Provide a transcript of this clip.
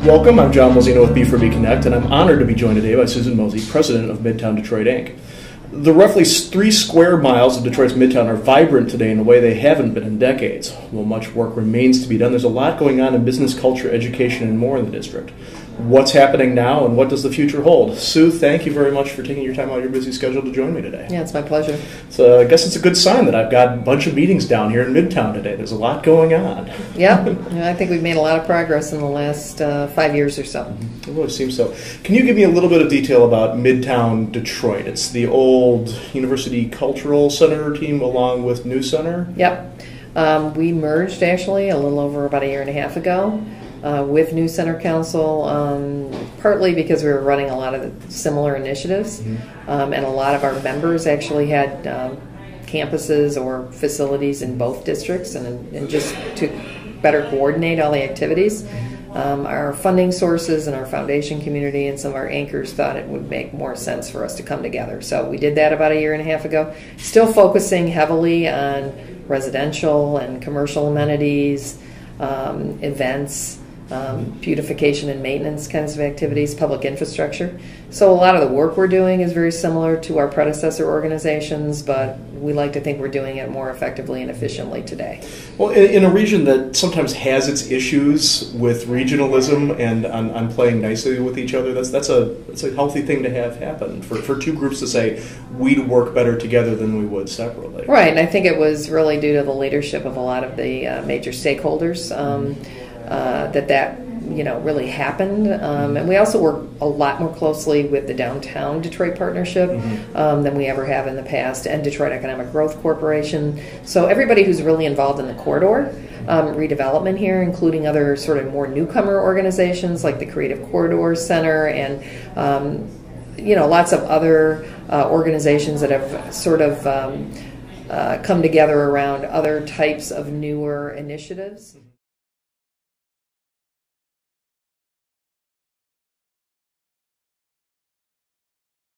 Welcome, I'm John Mosey with B4B Connect, and I'm honored to be joined today by Susan Mosey, President of Midtown Detroit, Inc. The roughly 3 square miles of Detroit's Midtown are vibrant today in a way they haven't been in decades. While much work remains to be done, there's a lot going on in business, culture, education, and more in the district. What's happening now, and what does the future hold? Sue, thank you very much for taking your time out of your busy schedule to join me today. Yeah, it's my pleasure. So I guess it's a good sign that I've got a bunch of meetings down here in Midtown today. There's a lot going on. Yeah, I think we've made a lot of progress in the last 5 years or so. It really seems so. Can you give me a little bit of detail about Midtown Detroit? It's the old University Cultural Center team along with New Center? Yep. We merged actually a little over about 1.5 years ago with New Center Council, partly because we were running a lot of similar initiatives, and a lot of our members actually had campuses or facilities in both districts, and just to better coordinate all the activities. Our funding sources and our foundation community and some of our anchors thought it would make more sense for us to come together. So we did that about 1.5 years ago, still focusing heavily on residential and commercial amenities, events, beautification and maintenance kinds of activities, public infrastructure. So a lot of the work we're doing is very similar to our predecessor organizations, but we like to think we're doing it more effectively and efficiently today. Well, in a region that sometimes has its issues with regionalism and on playing nicely with each other, that's a healthy thing to have happen for two groups to say we'd work better together than we would separately. Right, and I think it was really due to the leadership of a lot of the major stakeholders that really happened, and we also work a lot more closely with the Downtown Detroit Partnership than we ever have in the past, and Detroit Economic Growth Corporation. So everybody who's really involved in the corridor redevelopment here, including other sort of more newcomer organizations like the Creative Corridor Center and lots of other organizations that have sort of come together around other types of newer initiatives.